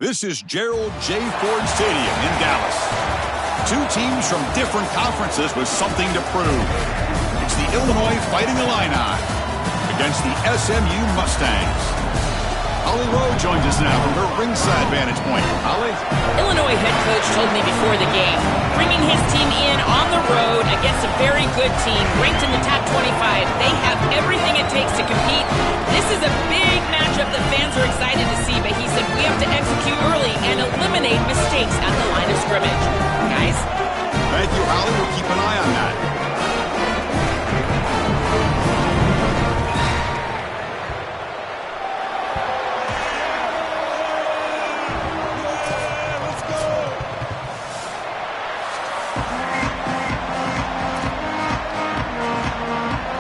This is Gerald J. Ford Stadium in Dallas. Two teams from different conferences with something to prove. It's the Illinois Fighting Illini against the SMU Mustangs. Holly Rowe joins us now from her ringside vantage point. Holly? Illinois head coach told me before the game, bringing his team in on the road against a very good team, ranked in the top 25. They have everything it takes to compete. This is a big matchup that fans are excited to see, but he said we have to execute early and eliminate mistakes at the line of scrimmage. Guys? Thank you, Holly. We'll keep an eye on that.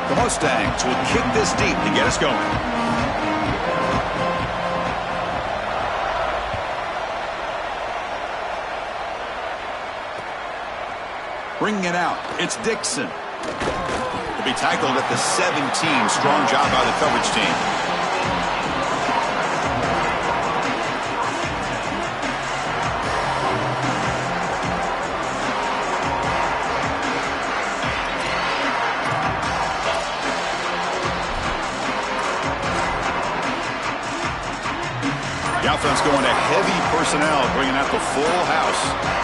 The Mustangs will kick this deep to get us going. Bringing it out, it's Dixon. He'll be tackled at the 17. Strong job by the coverage team. The offense going to heavy personnel, bringing out the full house.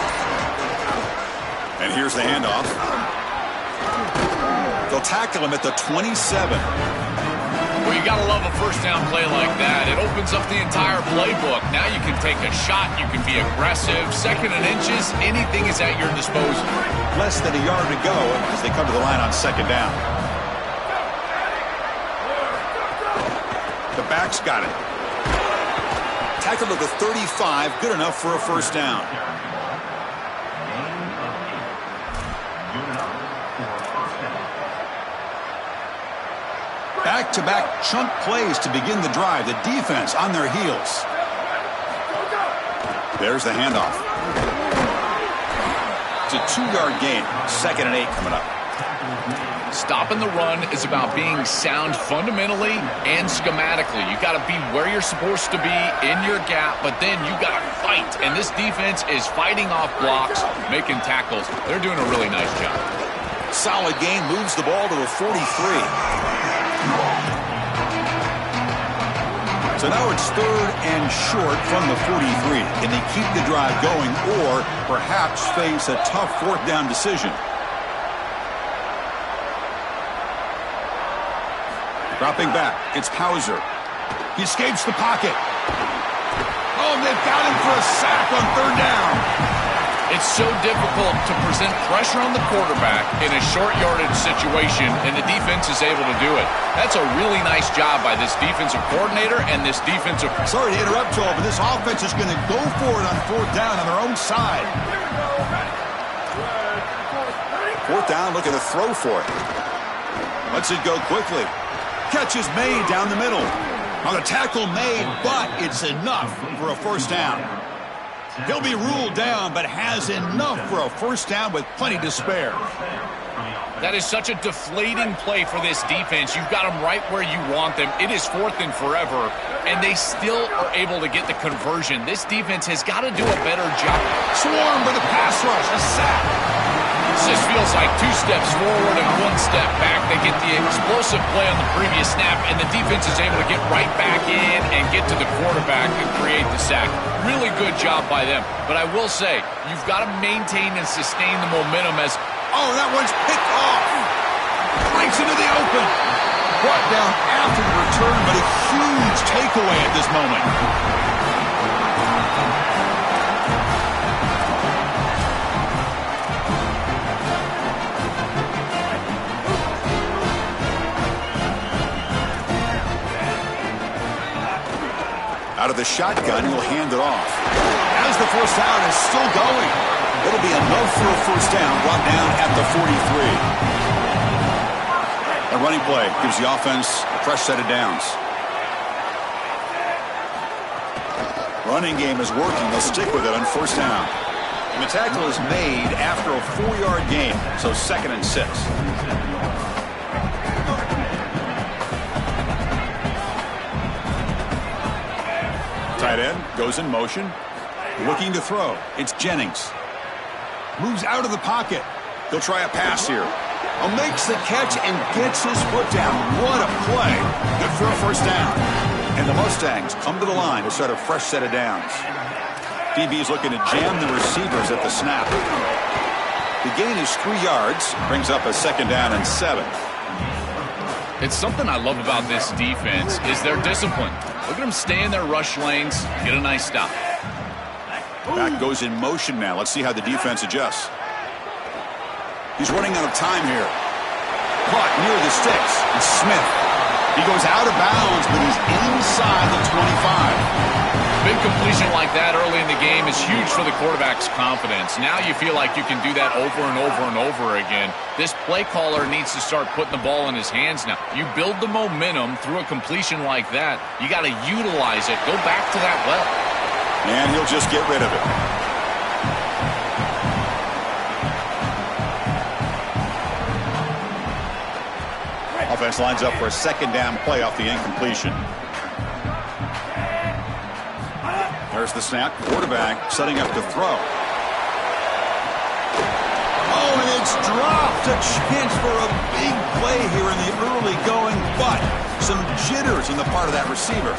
And here's the handoff. They'll tackle him at the 27. Well, you got to love a first down play like that. It opens up the entire playbook. Now you can take a shot. You can be aggressive. Second and inches, anything is at your disposal. Less than a yard to go as they come to the line on second down. The back's got it. Tackled at the 35, good enough for a first down. Back-to-back chunk plays to begin the drive. The defense on their heels. There's the handoff. It's a 2-yard gain. 2nd and 8 coming up. Stopping the run is about being sound fundamentally and schematically. You got to be where you're supposed to be in your gap, but then you got to fight. And this defense is fighting off blocks, making tackles. They're doing a really nice job. Solid gain, moves the ball to the 43. So now it's 3rd and short from the 43. Can they keep the drive going or perhaps face a tough 4th down decision? Dropping back, it's Hauser. He escapes the pocket. Oh, they've got him for a sack on 3rd down. It's so difficult to present pressure on the quarterback in a short yardage situation, and the defense is able to do it. That's a really nice job by this defensive coordinator and this defensive... Sorry to interrupt, Joel, but this offense is going to go for it on 4th down on their own side. 4th down, looking to throw for it. Lets it go quickly. Catch is made down the middle. Now the tackle made, but it's enough for a first down. He'll be ruled down, but has enough for a first down with plenty to spare. That is such a deflating play for this defense. You've got them right where you want them. It is 4th and forever, and they still are able to get the conversion. This defense has got to do a better job. Swarmed with a pass rush, a sack. This just feels like 2 steps forward and 1 step back. They get the explosive play on the previous snap, and the defense is able to get right back in and get to the quarterback and create the sack. Really good job by them. But I will say, you've got to maintain and sustain the momentum as... Oh, that one's picked off. Breaks into the open. Brought down after the return, but a huge takeaway at this moment. Out of the shotgun, he'll hand it off. As the first down is still going. It'll be enough for a first down, brought down at the 43. A running play gives the offense a fresh set of downs. Running game is working. They'll stick with it on first down. And the tackle is made after a 4-yard gain, so 2nd and 6. Tight end goes in motion. Looking to throw. It's Jennings. Moves out of the pocket. He'll try a pass here. Makes the catch and gets his foot down. What a play. Good for a first down. And the Mustangs come to the line to start a fresh set of downs. DB's looking to jam the receivers at the snap. The gain is 3 yards. Brings up a second down and 7. It's something I love about this defense is their discipline. Look at them stay in their rush lanes, get a nice stop. Back goes in motion now. Let's see how the defense adjusts. He's running out of time here. Caught near the sticks. It's Smith. He goes out of bounds, but he's inside the 25. Big completion like that early in the game is huge for the quarterback's confidence. Now you feel like you can do that over and over and over again. This play caller needs to start putting the ball in his hands now. You build the momentum through a completion like that. You got to utilize it. Go back to that well. And he'll just get rid of it. Offense lines up for a second down play off the incompletion. There's the snap. Quarterback setting up to throw. Oh, and it's dropped. A chance for a big play here in the early going, but some jitters on the part of that receiver.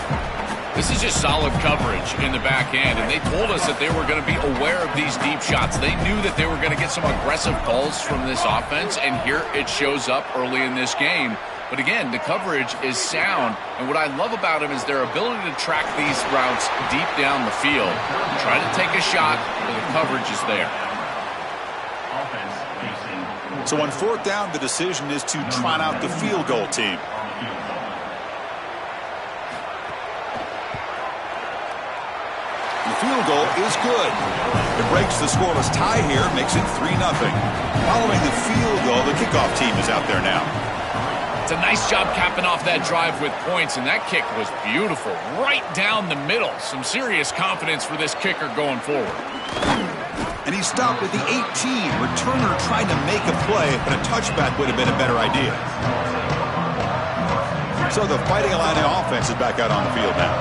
This is just solid coverage in the back end, and they told us that they were going to be aware of these deep shots. They knew that they were going to get some aggressive calls from this offense, and here it shows up early in this game. But again, the coverage is sound, and what I love about them is their ability to track these routes deep down the field. Try to take a shot, but the coverage is there. So on fourth down, the decision is to trot out the field goal team. The field goal is good. It breaks the scoreless tie here, makes it 3-0. Following the field goal, the kickoff team is out there now. It's a nice job capping off that drive with points, and that kick was beautiful. Right down the middle. Some serious confidence for this kicker going forward. And he stopped at the 18. Returner tried to make a play, but a touchback would have been a better idea. So the Fighting Illini offense is back out on the field now.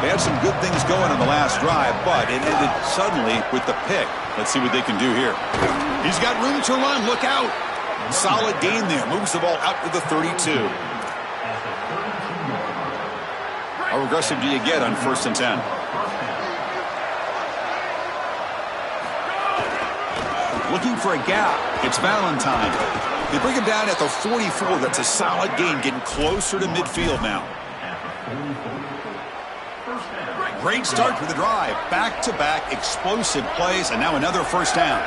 They had some good things going on the last drive, but it ended suddenly with the pick. Let's see what they can do here. He's got room to run. Look out. Solid gain there. Moves the ball out to the 32. How aggressive do you get on 1st and 10? Looking for a gap. It's Valentine. They bring him down at the 44. That's a solid gain, getting closer to midfield now. Great start to the drive. Back-to-back explosive plays, and now another first down.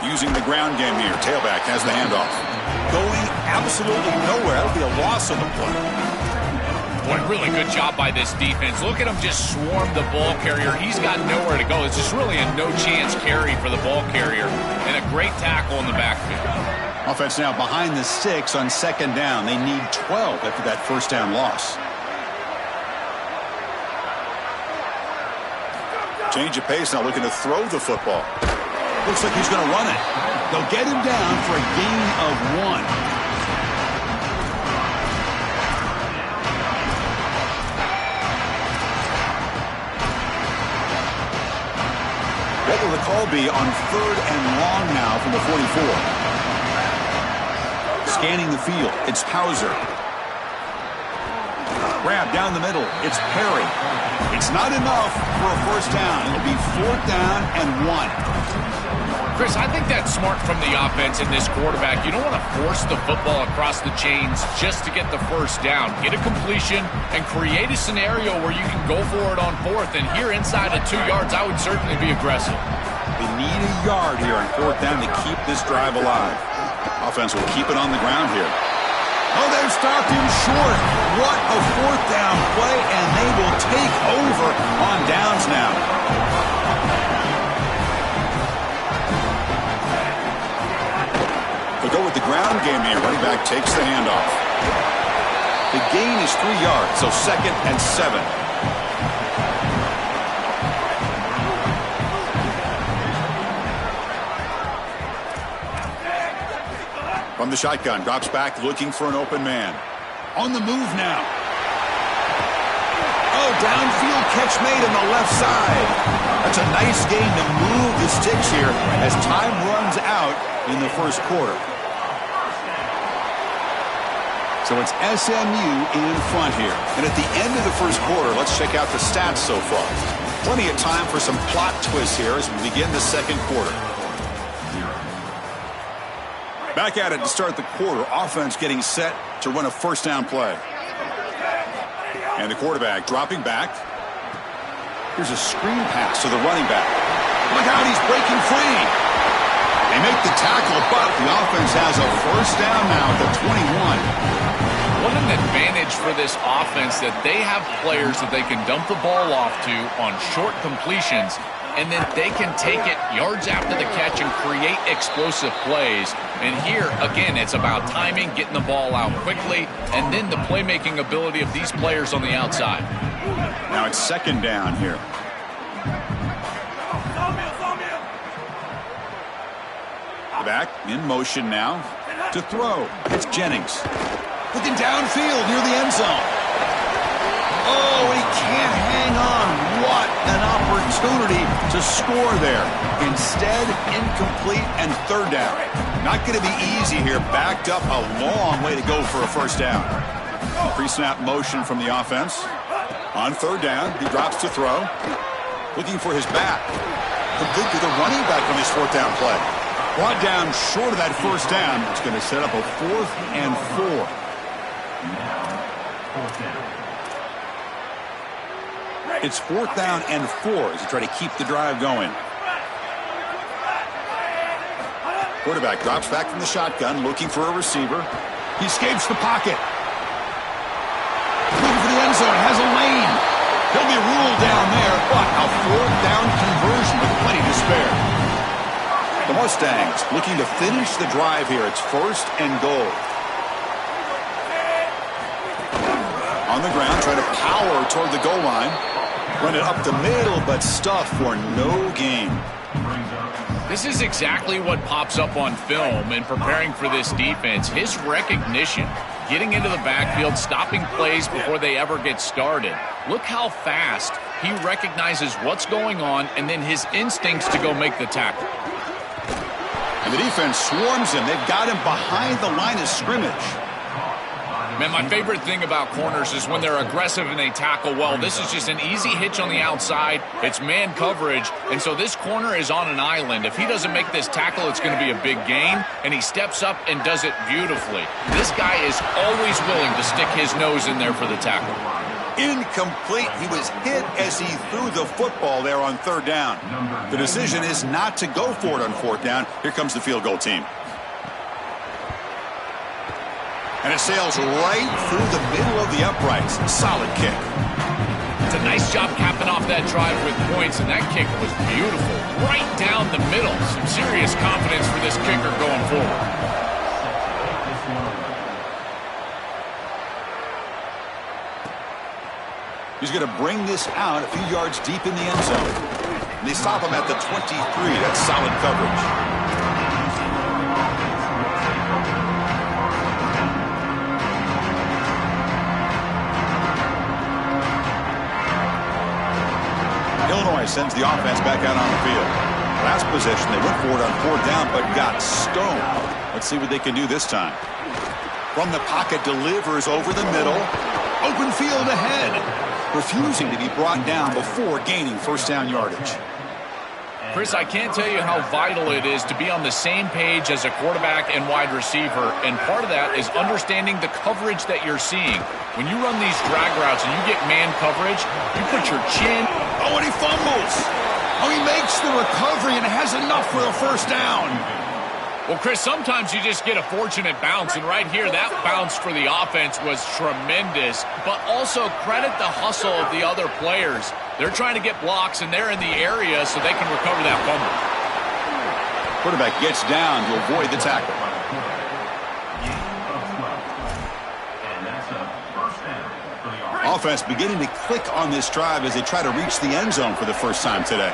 Using the ground game here. Tailback has the handoff. Going absolutely nowhere. That'll be a loss on the play. What a really good job by this defense. Look at him just swarm the ball carrier. He's got nowhere to go. It's just really a no-chance carry for the ball carrier. And a great tackle in the backfield. Offense now behind the 6 on 2nd down. They need 12 after that first down loss. Change of pace now, looking to throw the football. Looks like he's going to run it. They'll get him down for a gain of 1. What will the call be on 3rd and long now from the 44? Scanning the field. It's Hauser. Grab down the middle. It's Perry. It's not enough for a first down. It'll be 4th down and 1. Chris, I think that's smart from the offense in this quarterback. You don't want to force the football across the chains just to get the first down. Get a completion and create a scenario where you can go for it on 4th. And here inside of 2 yards, I would certainly be aggressive. They need a yard here on 4th down to keep this drive alive. Offense will keep it on the ground here. Oh, they've stopped him short. What a 4th down play, and they will take over on downs now. They'll go with the ground game here. Running back takes the handoff. The gain is 3 yards, so 2nd and 7. From the shotgun, drops back looking for an open man. On the move now. Oh, downfield catch made on the left side. That's a nice game to move the sticks here as time runs out in the first quarter. So it's SMU in front here. And at the end of the first quarter, let's check out the stats so far. Plenty of time for some plot twists here as we begin the second quarter. Back at it to start the quarter. Offense getting set to run a first down play. And the quarterback dropping back. Here's a screen pass to the running back. Look out, he's breaking free. They make the tackle, but the offense has a first down now at the 21. What an advantage for this offense that they have players that they can dump the ball off to on short completions, and then they can take it yards after the catch and create explosive plays. And here, again, it's about timing, getting the ball out quickly, and then the playmaking ability of these players on the outside. Now it's second down here. The back in motion now to throw. It's Jennings. Looking downfield near the end zone. Oh, he can't hang on. What an opportunity to score there. Instead, incomplete and third down. Not going to be easy here. Backed up a long way to go for a first down. Pre-snap motion from the offense. On third down, he drops to throw. Looking for his back. Complete to the running back on his fourth down play. Brought down short of that first down. It's going to set up a 4th and 4. It's 4th down and 4 as they try to keep the drive going. Quarterback drops back from the shotgun, looking for a receiver. He escapes the pocket. Looking for the end zone, has a lane. He'll be ruled down there, but a 4th down conversion with plenty to spare. The Mustangs looking to finish the drive here. It's 1st and goal. On the ground, trying to power toward the goal line. Run it up the middle, but stuff for no gain. This is exactly what pops up on film in preparing for this defense. His recognition, getting into the backfield, stopping plays before they ever get started. Look how fast he recognizes what's going on and then his instincts to go make the tackle. And the defense swarms him. They've got him behind the line of scrimmage. Man, my favorite thing about corners is when they're aggressive and they tackle well. This is just an easy hitch on the outside. It's man coverage, and so this corner is on an island. If he doesn't make this tackle, it's going to be a big gain, and he steps up and does it beautifully. This guy is always willing to stick his nose in there for the tackle. Incomplete. He was hit as he threw the football there on third down. The decision is not to go for it on 4th down. Here comes the field goal team. And it sails right through the middle of the uprights. Solid kick. It's a nice job capping off that drive with points, and that kick was beautiful. Right down the middle. Some serious confidence for this kicker going forward. He's going to bring this out a few yards deep in the end zone. And they stop him at the 23. That's solid coverage. Illinois sends the offense back out on the field. Last possession, they went for it on 4th down, but got stoned. Let's see what they can do this time. From the pocket, delivers over the middle. Open field ahead. Refusing to be brought down before gaining first down yardage. Chris, I can't tell you how vital it is to be on the same page as a quarterback and wide receiver, and part of that is understanding the coverage that you're seeing. When you run these drag routes and you get man coverage, you put your chin. Oh, and he fumbles. Oh, he makes the recovery and has enough for the first down. Well, Chris, sometimes you just get a fortunate bounce, and right here, that bounce for the offense was tremendous, but also credit the hustle of the other players. They're trying to get blocks, and they're in the area so they can recover that fumble. Quarterback gets down to avoid the tackle. Offense beginning to click on this drive as they try to reach the end zone for the first time today.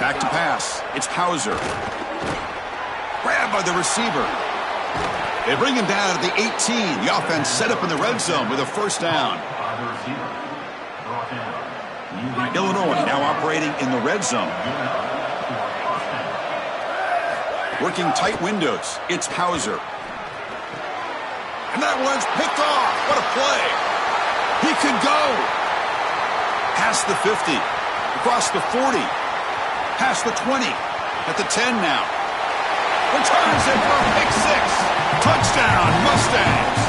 Back to pass. It's Hauser. Grabbed by the receiver. They bring him down at the 18. The offense set up in the red zone with a first down. Illinois now operating in the red zone. Working tight windows. It's Hauser. And that one's picked off. What a play. He could go. Past the 50. Across the 40. Past the 20. At the 10 now. Returns it for a pick 6. Touchdown, Mustangs.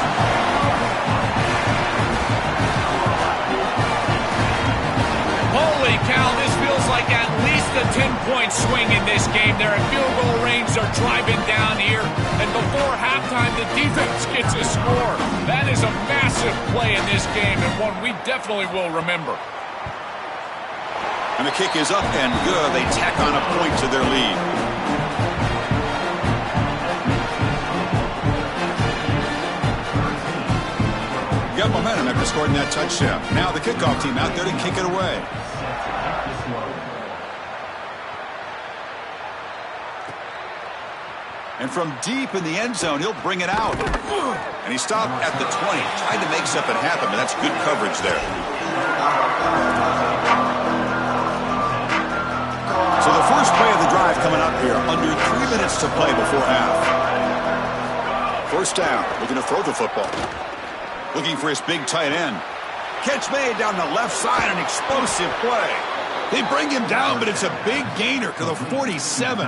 Holy cow, this feels like at least a 10-point swing in this game. They're at field goal range. They're driving down here. And before halftime, the defense gets a score. That is a massive play in this game and one we definitely will remember. And the kick is up and good. They tack on a point to their lead. Got momentum after scoring that touchdown. Now the kickoff team out there to kick it away. And from deep in the end zone, he'll bring it out. And he stopped at the 20, trying to make something happen, but that's good coverage there. So the first play of the drive coming up here, under 3 minutes to play before half. First down, looking to throw the football. Looking for his big tight end. Catch made down the left side, an explosive play. They bring him down, but it's a big gainer to the 47.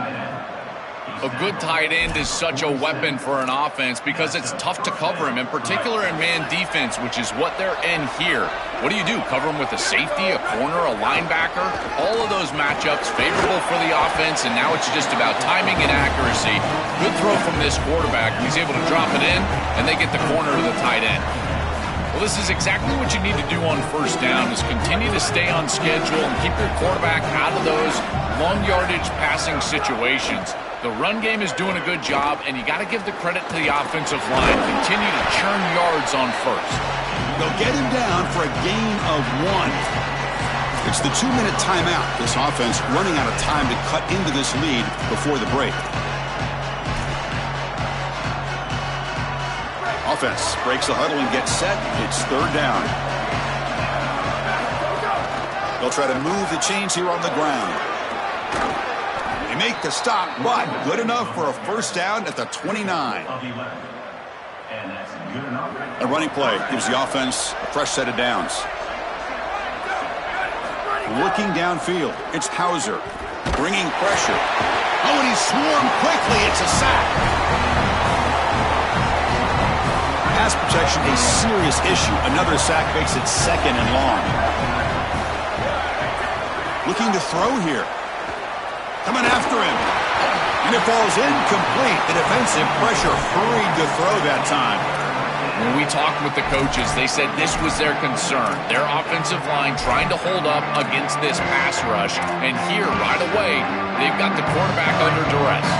A good tight end is such a weapon for an offense because it's tough to cover him, in particular in man defense, which is what they're in here. What do? Cover him with a safety, a corner, a linebacker? All of those matchups favorable for the offense, and now it's just about timing and accuracy. Good throw from this quarterback. He's able to drop it in, and they get the corner to the tight end. Well, this is exactly what you need to do on first down, is continue to stay on schedule and keep your quarterback out of those long yardage passing situations. The run game is doing a good job, and you got to give the credit to the offensive line. Continue to churn yards on first. They'll get him down for a gain of 1. It's the 2-minute timeout. This offense running out of time to cut into this lead before the break. Offense breaks the huddle and gets set. It's third down. They'll try to move the chains here on the ground. They make the stop, but good enough for a first down at the 29. A running play gives the offense a fresh set of downs. Looking downfield, it's Hauser bringing pressure. Oh, and he's swarmed quickly. It's a sack. Pass protection, a serious issue. Another sack makes it second and long. Looking to throw here. Coming after him. And it falls incomplete. The defensive pressure hurried to throw that time. When we talked with the coaches, they said this was their concern. Their offensive line trying to hold up against this pass rush. And here, right away, they've got the quarterback under duress.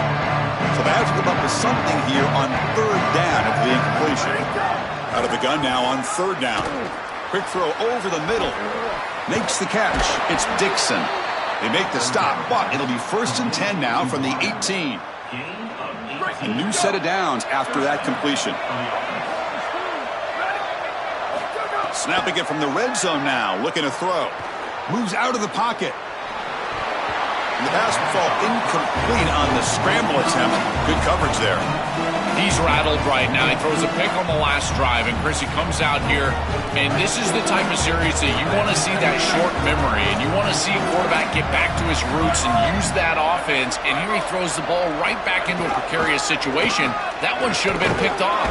So they have to come up with something here on third down after the incompletion. Out of the gun now on third down. Quick throw over the middle. Makes the catch. It's Dixon. They make the stop, but it'll be first and 10 now from the 18. A new set of downs after that completion. Snapping it from the red zone now, looking to throw. Moves out of the pocket. And the pass will fall incomplete on the scramble attempt. Good coverage there. He's rattled right now. He throws a pick on the last drive, and Chris, he comes out here, and this is the type of series that you want to see that short memory, and you want to see a quarterback get back to his roots and use that offense, and here he throws the ball right back into a precarious situation. That one should have been picked off.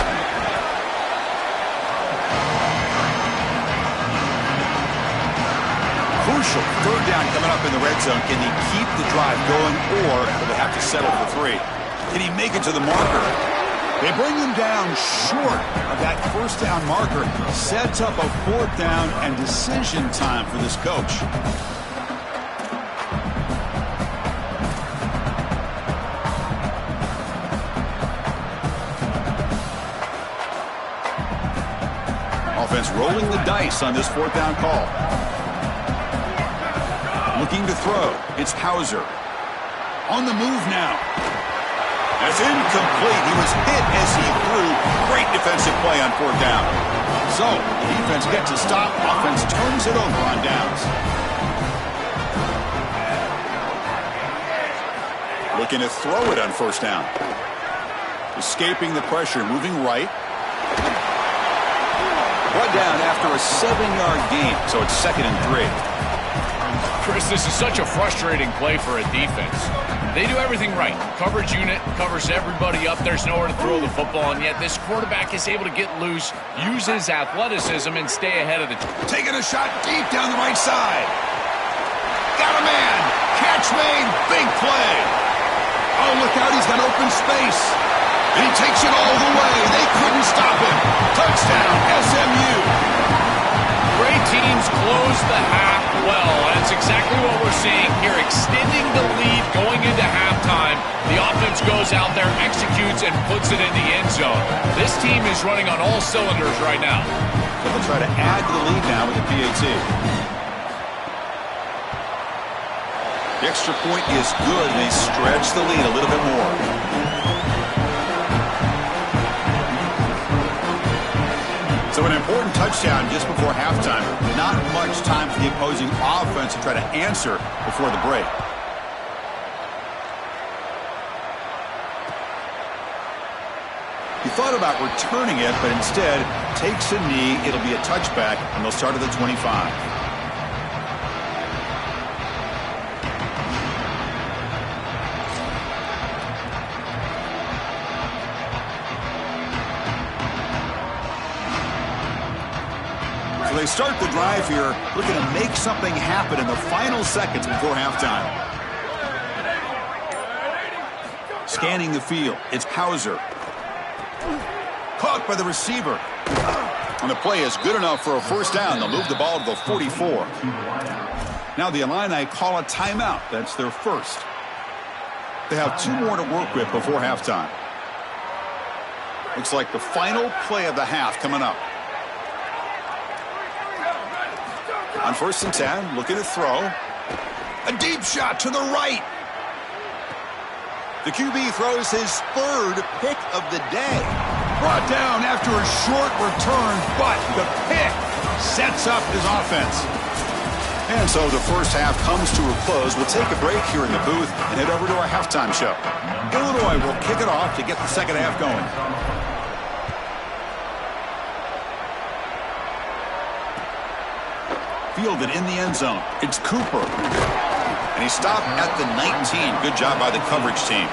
Crucial third down coming up in the red zone. Can he keep the drive going, or will they have to settle for 3? Can he make it to the marker? They bring him down short of that first down marker. Sets up a fourth down and decision time for this coach. Offense rolling the dice on this fourth down call. Looking to throw. It's Hauser. On the move now. That's incomplete. He was hit as he threw. Great defensive play on fourth down. So, the defense gets a stop. Offense turns it over on downs. Looking to throw it on first down. Escaping the pressure, moving right. Brought down after a 7-yard gain, so it's 2nd and 3. Chris, this is such a frustrating play for a defense. They do everything right. Coverage unit covers everybody up. There's nowhere to throw the football, and yet this quarterback is able to get loose, use his athleticism, and stay ahead of the... Taking a shot deep down the right side. Got a man. Catch made. Big play. Oh, look out. He's got open space. And he takes it all the way. They couldn't stop him. Touchdown, SMU. Great teams close the half well. That's exactly what we're seeing here. Extending the lead going into halftime. The offense goes out there, executes, and puts it in the end zone. This team is running on all cylinders right now. So they'll try to add to the lead now with the PAT. The extra point is good, and they stretch the lead a little bit more. So an important touchdown just before halftime. Not much time for the opposing offense to try to answer before the break. He thought about returning it, but instead takes a knee. It'll be a touchback, and they'll start at the 25. They start the drive here, looking to make something happen in the final seconds before halftime. Scanning the field, it's Hauser. Caught by the receiver. And the play is good enough for a first down. They'll move the ball to the 44. Now the Illini call a timeout. That's their first. They have 2 more to work with before halftime. Looks like the final play of the half coming up. On 1st and 10, looking to throw. A deep shot to the right. The QB throws his 3rd pick of the day. Brought down after a short return, but the pick sets up his offense. And so the first half comes to a close. We'll take a break here in the booth and head over to our halftime show. Illinois will kick it off to get the second half going. Fielded in the end zone. It's Cooper. And he stopped at the 19. Good job by the coverage team.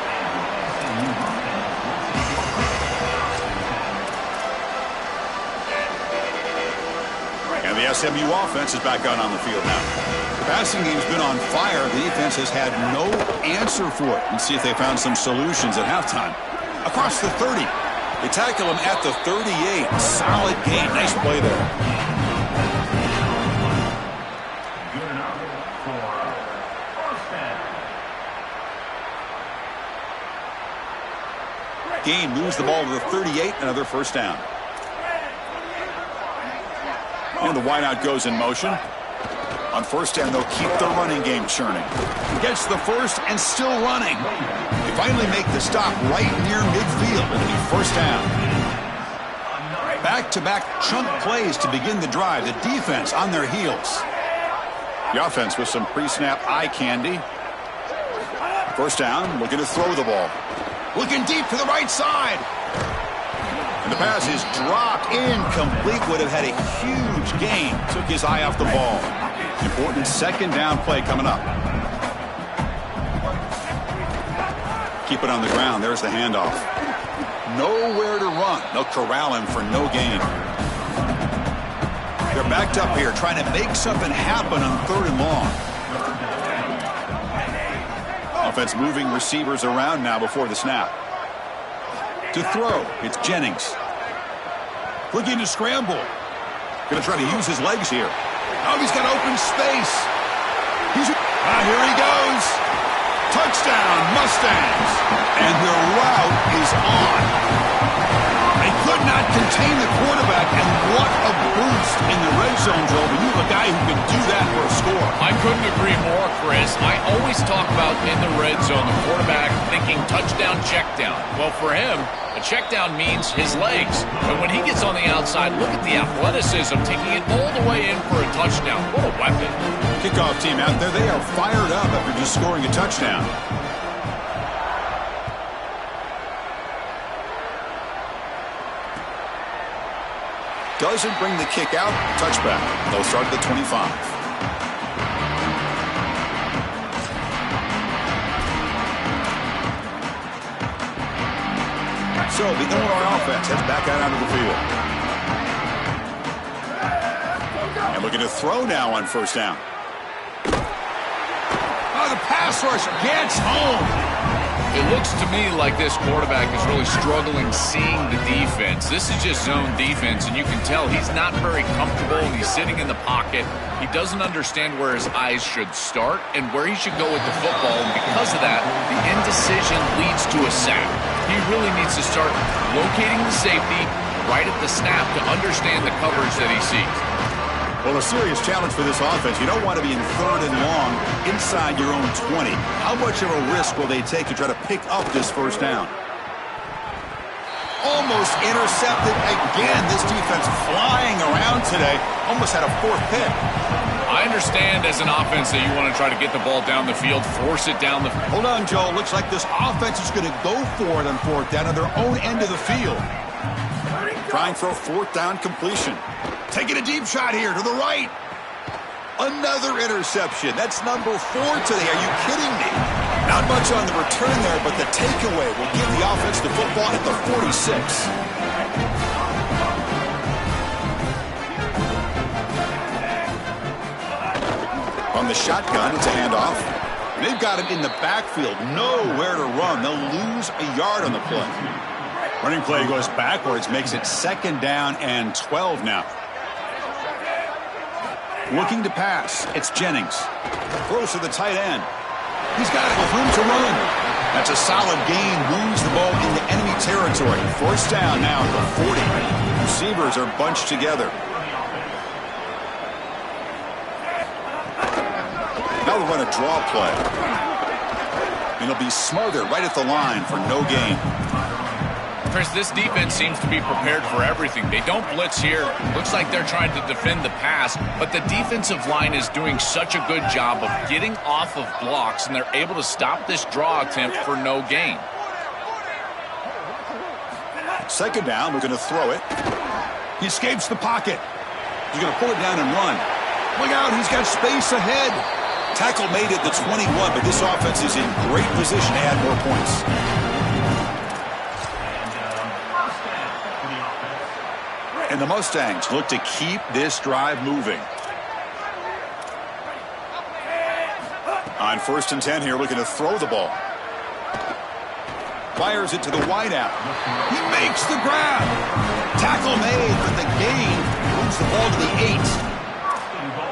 And the SMU offense is back out on the field now. The passing game's been on fire. The defense has had no answer for it. Let's see if they found some solutions at halftime. Across the 30. They tackle him at the 38. Solid gain. Nice play there. Game moves the ball to the 38, another first down. And the wideout goes in motion. On first down, they'll keep the running game churning. Gets the first and still running. They finally make the stop right near midfield. It'll be first down. Back-to-back chunk plays to begin the drive. The defense on their heels. The offense with some pre-snap eye candy. First down, looking to throw the ball. Looking deep to the right side. And the pass is dropped incomplete. Would have had a huge gain. Took his eye off the ball. Important second down play coming up. Keep it on the ground. There's the handoff. Nowhere to run. They'll corral him for no gain. They're backed up here trying to make something happen on 3rd and long. Offense moving receivers around now before the snap. To throw, it's Jennings. Looking to scramble. Going to try to use his legs here. Oh, he's got open space. Here he goes. Touchdown, Mustangs. And their route is on. They could not contain the quarterback, and what a boost in the red zone, Joe. But you have a guy who can do that for a score. I couldn't agree more, Chris. I always talk about in the red zone, the quarterback thinking touchdown, check down. Well, for him, a check down means his legs. And when he gets on the outside, look at the athleticism, taking it all the way in for a touchdown. What a weapon. Kickoff team out there, they are fired up after just scoring a touchdown. doesn't bring the kick out. Touchback. They'll start at the 25. So the Illinois offense heads back out onto the field. And looking to throw now on first down. Oh, the pass rush gets home. It looks to me like this quarterback is really struggling seeing the defense. This is just zone defense, and you can tell he's not very comfortable, and he's sitting in the pocket. He doesn't understand where his eyes should start and where he should go with the football, and because of that, the indecision leads to a sack. He really needs to start locating the safety right at the snap to understand the coverage that he sees. Well, a serious challenge for this offense. You don't want to be in 3rd and long inside your own 20. How much of a risk will they take to try to pick up this first down? Almost intercepted again. This defense flying around today. Almost had a 4th pick. I understand as an offense that you want to try to get the ball down the field, force it down the field. Hold on, Joe. Looks like this offense is going to go for it on 4th down at their own end of the field. Trying for a 4th down completion. Taking a deep shot here to the right. Another interception. That's number 4 today. Are you kidding me? Not much on the return there, but the takeaway will give the offense the football at the 46. On the shotgun, it's a handoff. They've got it in the backfield. Nowhere to run. They'll lose a yard on the play. Running play goes backwards, makes it 2nd down and 12 now. Looking to pass. It's Jennings. Throws to the tight end. He's got it with room to run. That's a solid gain. Moves the ball into enemy territory. 1st down now at the 40. Receivers are bunched together. Now we'll run a draw play. And it'll be smothered right at the line for no gain. Chris, this defense seems to be prepared for everything. They don't blitz here. Looks like they're trying to defend the pass, but the defensive line is doing such a good job of getting off of blocks, and they're able to stop this draw attempt for no gain. 2nd down, we're going to throw it. He escapes the pocket. He's going to pull it down and run. Look out, he's got space ahead. Tackle made at the 21, but this offense is in great position to add more points. And the Mustangs look to keep this drive moving. On 1st and 10 here, looking to throw the ball. Fires it to the wideout. He makes the grab. Tackle made, but the gain moves the ball to the 8.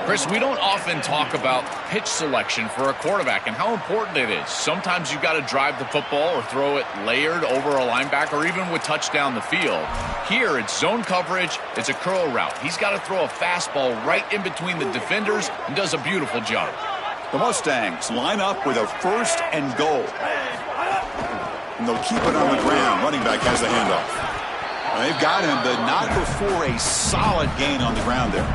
Chris, we don't often talk about pitch selection for a quarterback and how important it is. Sometimes you've got to drive the football or throw it layered over a linebacker or even with touch down the field. Here, it's zone coverage. It's a curl route. He's got to throw a fastball right in between the defenders and does a beautiful job. The Mustangs line up with a 1st and goal. And they'll keep it on the ground. Running back has the handoff. They've got him, but not before a solid gain on the ground there.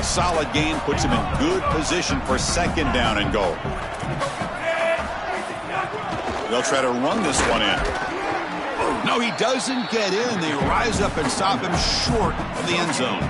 Solid gain puts him in good position for 2nd down and goal. They'll try to run this one in. No, he doesn't get in. They rise up and stop him short of the end zone.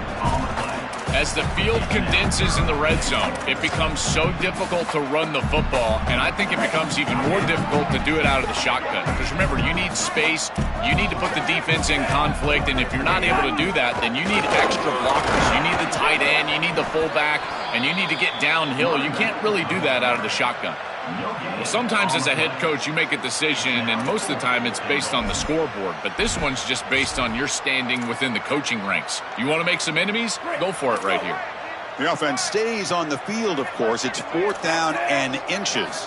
As the field condenses in the red zone, it becomes so difficult to run the football, and I think it becomes even more difficult to do it out of the shotgun. Because remember, you need space, you need to put the defense in conflict, and if you're not able to do that, then you need extra blockers. You need the tight end, you need the fullback, and you need to get downhill. You can't really do that out of the shotgun. Well, sometimes as a head coach, you make a decision, and most of the time it's based on the scoreboard. But this one's just based on your standing within the coaching ranks. You want to make some enemies? Go for it right here. The offense stays on the field, of course. It's 4th down and inches.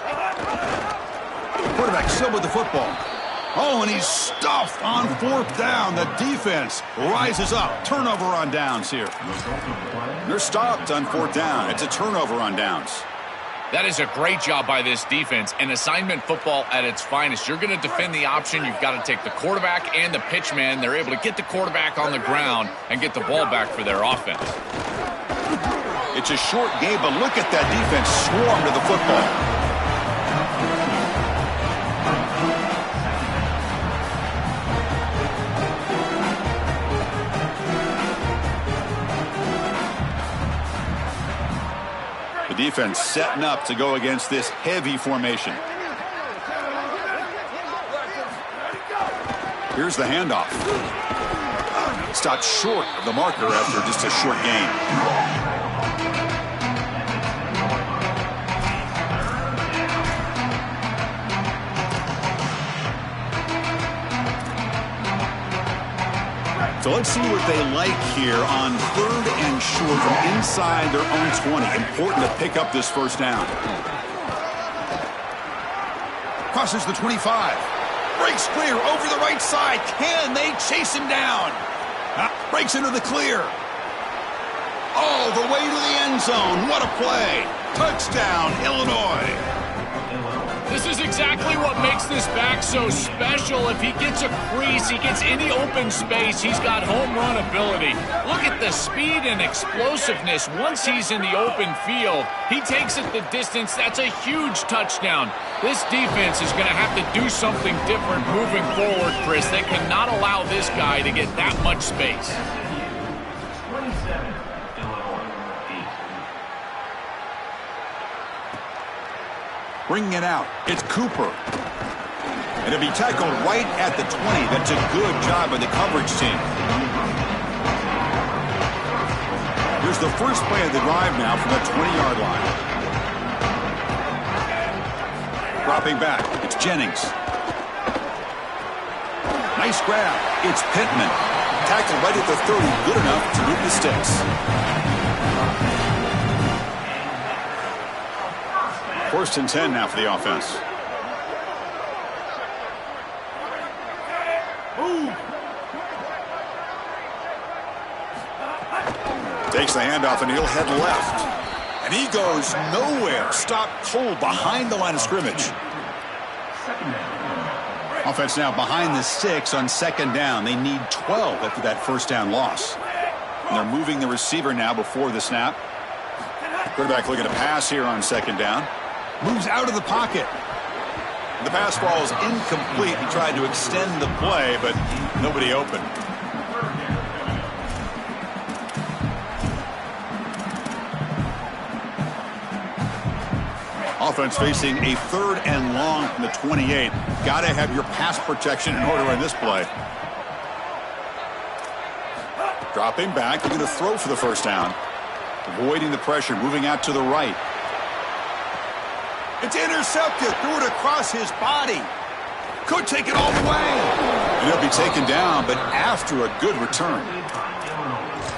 Quarterback still with the football. Oh, and he's stuffed on 4th down. The defense rises up. Turnover on downs here. They're stopped on 4th down. It's a turnover on downs. That is a great job by this defense, and assignment football at its finest. You're going to defend the option. You've got to take the quarterback and the pitch man. They're able to get the quarterback on the ground and get the ball back for their offense. It's a short game, but look at that defense swarm to the football. The defense setting up to go against this heavy formation. Here's the handoff. Stopped short of the marker after just a short gain. So let's see what they like here on 3rd and short from inside their own 20. Important to pick up this first down. Crosses the 25. Breaks clear over the right side. Can they chase him down? Breaks into the clear. All the way to the end zone. What a play. Touchdown, Illinois. This is exactly what makes this back so special. If he gets a crease, he gets any open space, he's got home run ability. Look at the speed and explosiveness. Once he's in the open field, he takes it the distance. That's a huge touchdown. This defense is going to have to do something different moving forward, Chris. They cannot allow this guy to get that much space. Bringing it out, it's Cooper. And it'll be tackled right at the 20. That's a good job by the coverage team. Here's the first play of the drive now from the 20-yard line. Dropping back, it's Jennings. Nice grab, it's Pittman. Tackled right at the 30, good enough to move the sticks. First and 10 now for the offense. Takes the handoff and he'll head left. And he goes nowhere. Stopped cold behind the line of scrimmage. Offense now behind the 6 on 2nd down. They need 12 after that first down loss. And they're moving the receiver now before the snap. Quarterback looking to pass here on 2nd down. Moves out of the pocket. The pass ball is incomplete. He tried to extend the play, but nobody open. Offense facing a 3rd and long from the 28. Got to have your pass protection in order on this play. Dropping back. They're going to throw for the first down. Avoiding the pressure. Moving out to the right. It's intercepted. Threw it across his body. Could take it all the way. And he'll be taken down, but after a good return.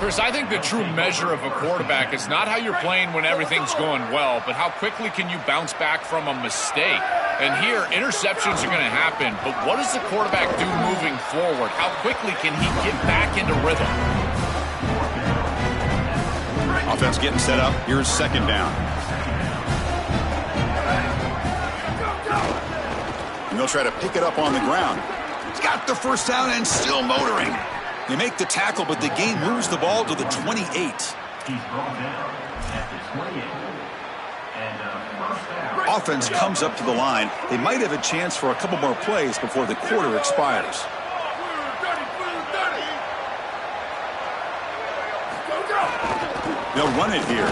Chris, I think the true measure of a quarterback is not how you're playing when everything's going well, but how quickly can you bounce back from a mistake. And here, interceptions are going to happen, but what does the quarterback do moving forward? How quickly can he get back into rhythm? Offense getting set up. Here's 2nd down. And they'll try to pick it up on the ground. He's got the first down and still motoring. They make the tackle, but the gain moves the ball to the 28. He's brought down at the 28. And Offense comes up to the line. They might have a chance for a couple more plays before the quarter expires. They'll run it here.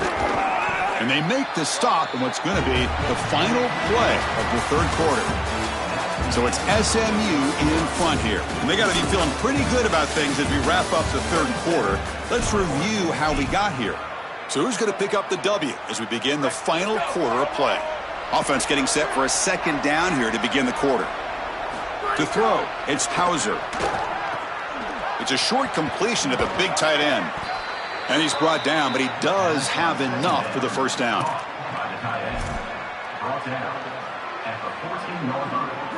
And they make the stop in what's going to be the final play of the 3rd quarter. So it's SMU in front here. And they got to be feeling pretty good about things as we wrap up the 3rd quarter. Let's review how we got here. So who's going to pick up the W as we begin the final quarter of play? Offense getting set for a 2nd down here to begin the quarter. To throw, it's Hauser. It's a short completion to the big tight end. And he's brought down, but he does have enough for the first down.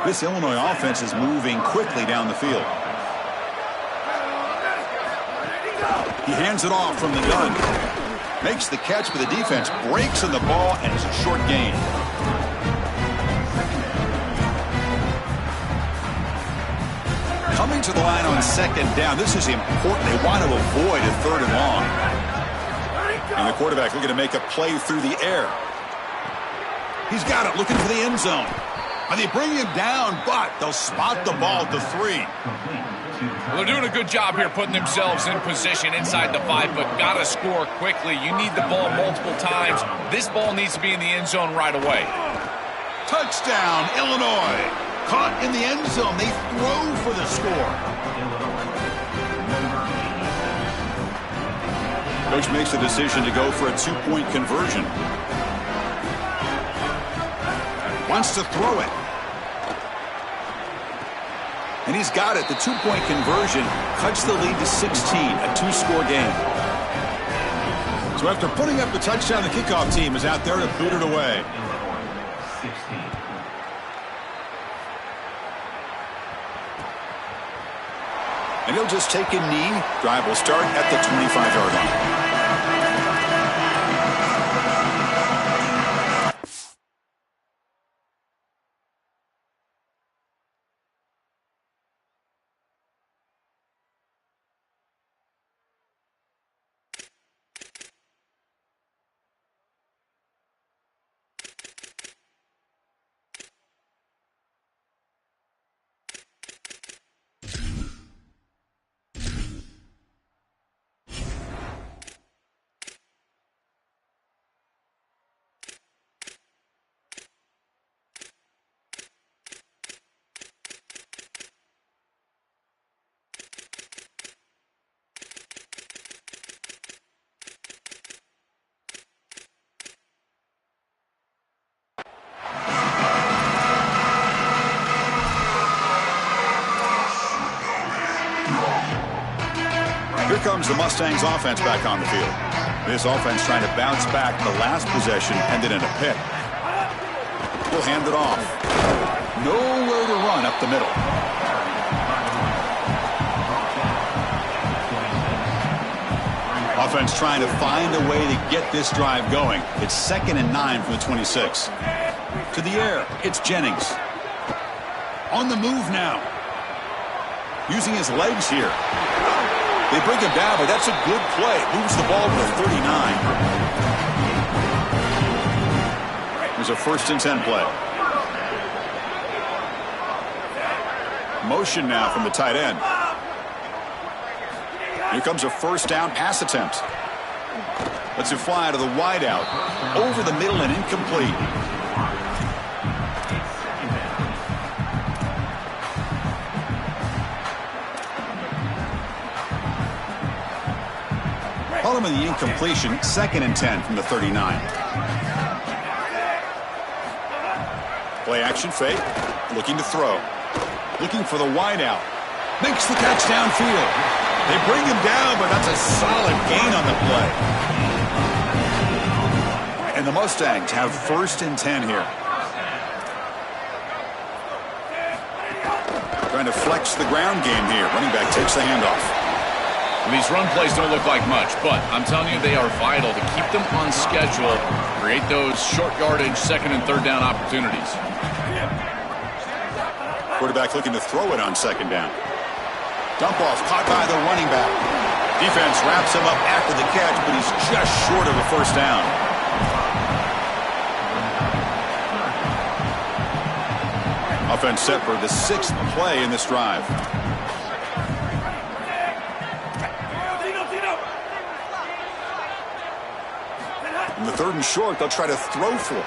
This Illinois offense is moving quickly down the field. He hands it off from the gun. Makes the catch, but the defense breaks in the ball, and it's a short gain. Coming to the line on second down. This is important. They want to avoid a third and long. And the quarterback looking to make a play through the air. He's got it, looking for the end zone. And they bring him down, but they'll spot the ball to 3. Well, they're doing a good job here putting themselves in position inside the 5, but got to score quickly. You need the ball multiple times. This ball needs to be in the end zone right away. Touchdown, Illinois. Caught in the end zone. They throw for the score. Coach makes the decision to go for a 2-point conversion. Wants to throw it. And he's got it. The 2-point conversion cuts the lead to 16, a 2-score game. So after putting up the touchdown, the kickoff team is out there to boot it away. And he'll just take a knee. Drive will start at the 25-yard line. Here comes the Mustangs offense back on the field. This offense trying to bounce back. The last possession ended in a pick. We'll hand it off. Nowhere to run up the middle. Offense trying to find a way to get this drive going. It's 2nd and 9 from the 26. To the air, it's Jennings. On the move now. Using his legs here. They bring him down, but that's a good play. Moves the ball to the 39. There's a 1st and 10 play. Motion now from the tight end. Here comes a 1st down pass attempt. Lets it fly to the wide out. Over the middle and incomplete. Following the incompletion, 2nd and 10 from the 39. Play action fake. Looking to throw. Looking for the wide out. Makes the catch downfield. They bring him down, but that's a solid gain on the play. And the Mustangs have 1st and 10 here. Trying to flex the ground game here. Running back takes the handoff. These run plays don't look like much, but I'm telling you they are vital to keep them on schedule, create those short yardage 2nd and 3rd down opportunities. Quarterback looking to throw it on 2nd down. Dump off caught by the running back. Defense wraps him up after the catch, but he's just short of a 1st down. Offense set for the 6th play in this drive. In the 3rd and short, they'll try to throw for it.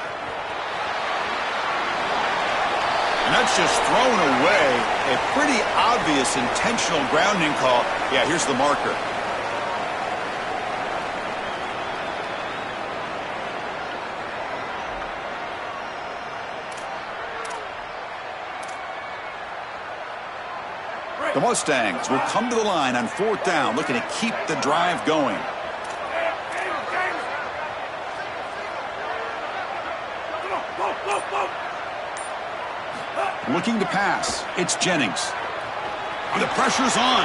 And that's just thrown away. A pretty obvious intentional grounding call. Yeah, here's the marker. The Mustangs will come to the line on 4th down, looking to keep the drive going. Looking to pass. It's Jennings. The pressure's on.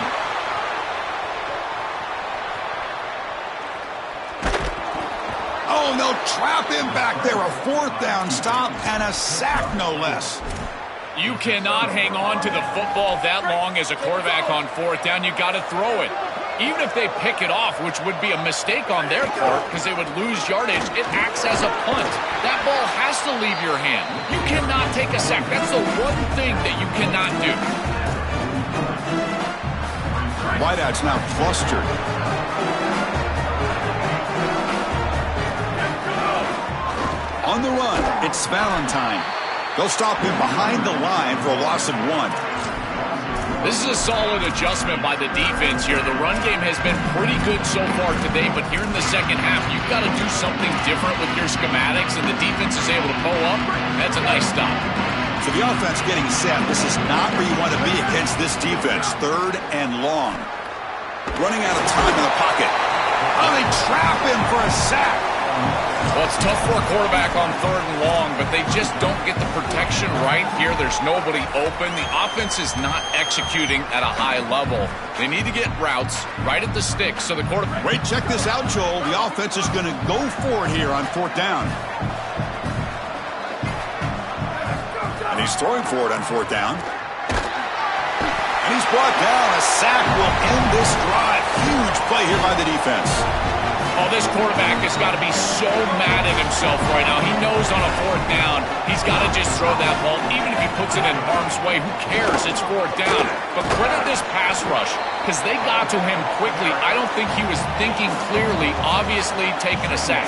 Oh, and they'll trap him back there. A fourth down stop and a sack, no less. You cannot hang on to the football that long as a quarterback on fourth down. You got to throw it. Even if they pick it off, which would be a mistake on their part because they would lose yardage, it acts as a punt. That ball has to leave your hand. You cannot take a sack. That's the one thing that you cannot do. Wideout's now clustered. On the run, it's Valentine. They'll stop him behind the line for a loss of 1. This is a solid adjustment by the defense here. The run game has been pretty good so far today, but here in the second half, you've got to do something different with your schematics, and the defense is able to pull up. That's a nice stop. So the offense getting set. This is not where you want to be against this defense. 3rd and long. Running out of time in the pocket. Oh, they trap him for a sack. Well, it's tough for a quarterback on 3rd and long, but they just don't get the protection right here. There's nobody open. The offense is not executing at a high level. They need to get routes right at the stick so the quarterback... Wait, check this out, Joel. The offense is going to go for it here on 4th down. And he's throwing for it on 4th down. And he's brought down. A sack will end this drive. Huge play here by the defense. Oh, this quarterback has got to be so mad at himself right now. He knows on a 4th down, he's got to just throw that ball. Even if he puts it in harm's way, who cares? It's 4th down. But credit this pass rush, because they got to him quickly. I don't think he was thinking clearly, obviously taking a sack.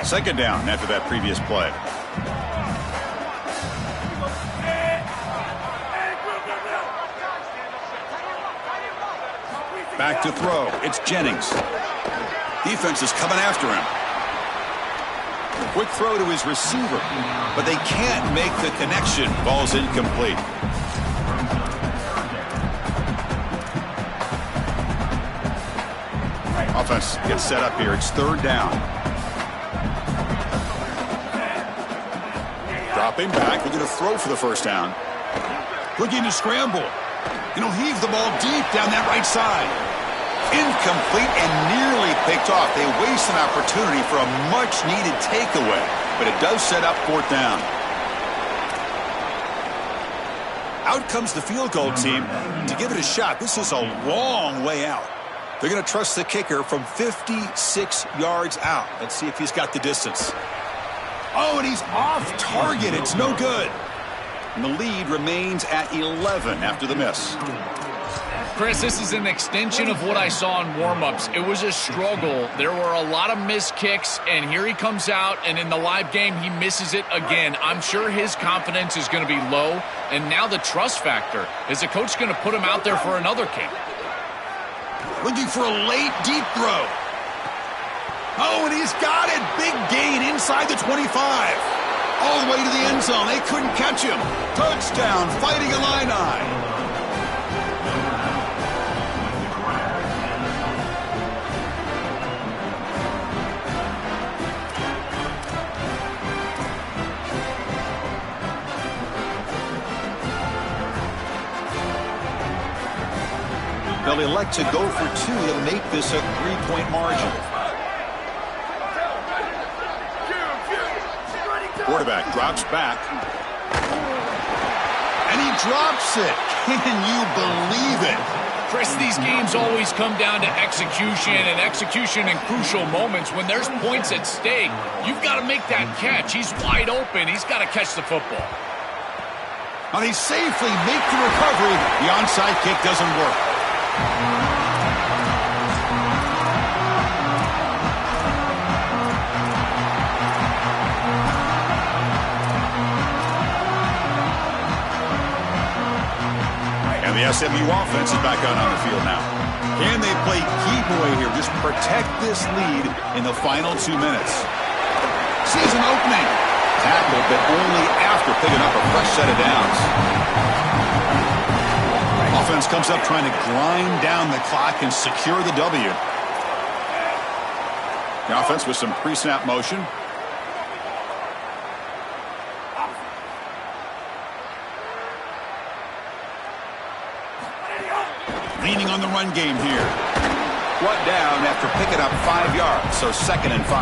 Second down after that previous play. Back to throw. It's Jennings. Defense is coming after him. Quick throw to his receiver, but they can't make the connection. Ball's incomplete. Offense gets set up here. It's 3rd down. Dropping back. They're going to throw for the first down. Looking to scramble. He'll heave the ball deep down that right side. Incomplete and nearly picked off. They waste an opportunity for a much-needed takeaway, but it does set up 4th down. Out comes the field goal team to give it a shot. This is a long way out. They're going to trust the kicker from 56 yards out. Let's see if he's got the distance. Oh, and he's off target. It's no good. And the lead remains at 11 after the miss. Chris, this is an extension of what I saw in warm-ups. It was a struggle. There were a lot of missed kicks, and here he comes out, and in the live game, he misses it again. I'm sure his confidence is going to be low, and now the trust factor. Is the coach going to put him out there for another kick? Looking for a late, deep throw. Oh, and he's got it. Big gain inside the 25. All the way to the end zone. They couldn't catch him. Touchdown, Fighting Illini. They'll elect to go for 2 to make this a 3-point margin. Quarterback drops back. And he drops it. Can you believe it? Chris, these games always come down to execution, and execution in crucial moments. When there's points at stake, you've got to make that catch. He's wide open. He's got to catch the football. And they safely make the recovery. The onside kick doesn't work. And the SMU offense is back out on the field now. Can they play keep away here? Just protect this lead in the final 2 minutes. Sees an opening. Tackled, but only after picking up a fresh set of downs. Offense comes up trying to grind down the clock and secure the W. The offense with some pre-snap motion. on the run game here. Brought down after picking up 5 yards, so 2nd and 5.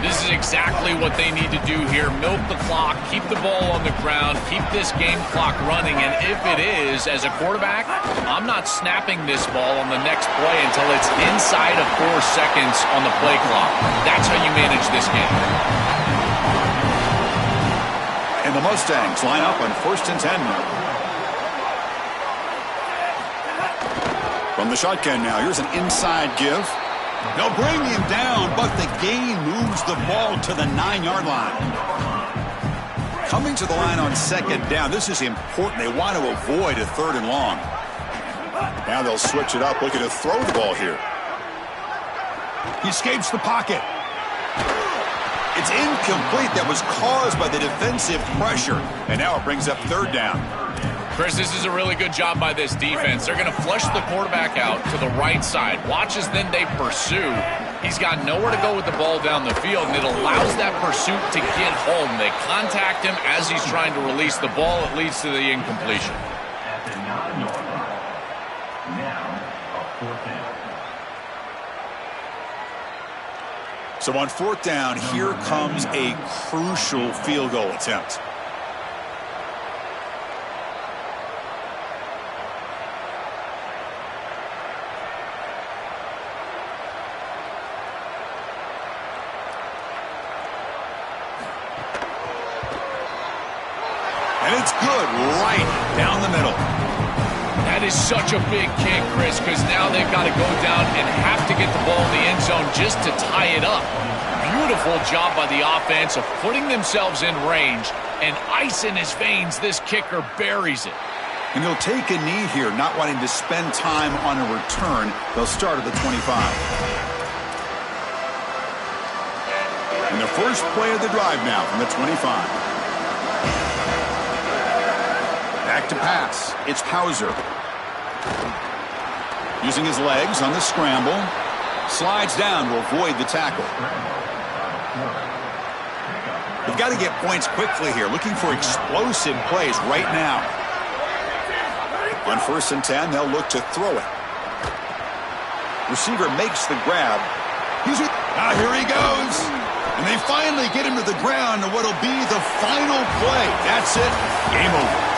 This is exactly what they need to do here. Milk the clock, keep the ball on the ground, keep this game clock running, and if it is, as a quarterback, I'm not snapping this ball on the next play until it's inside of 4 seconds on the play clock. That's how you manage this game. And the Mustangs line up on 1st and 10 now. From the shotgun now, here's an inside give. They'll bring him down, but the gain moves the ball to the 9-yard line. Coming to the line on 2nd down, this is important. They want to avoid a 3rd and long. Now they'll switch it up, looking to throw the ball here. He escapes the pocket. It's incomplete. That was caused by the defensive pressure. And now it brings up 3rd down. Chris, this is a really good job by this defense. They're going to flush the quarterback out to the right side. Watch as then they pursue. He's got nowhere to go with the ball down the field, and it allows that pursuit to get home. They contact him as he's trying to release the ball. It leads to the incompletion. At the 9-yard line. Now, a 4th down. So on 4th down, here comes a crucial field goal attempt. And it's good right down the middle. That is such a big kick, Chris, because now they've got to go down and have to get the ball in the end zone just to tie it up. Beautiful job by the offense of putting themselves in range, and ice in his veins, this kicker buries it. And he'll take a knee here, not wanting to spend time on a return. They'll start at the 25. And the first play of the drive now from the 25. Back to pass. It's Hauser. Using his legs on the scramble. Slides down to avoid the tackle. They've got to get points quickly here. Looking for explosive plays right now. On 1st and 10, they'll look to throw it. Receiver makes the grab. Here he goes. And they finally get him to the ground, and what'll be the final play. That's it. Game over.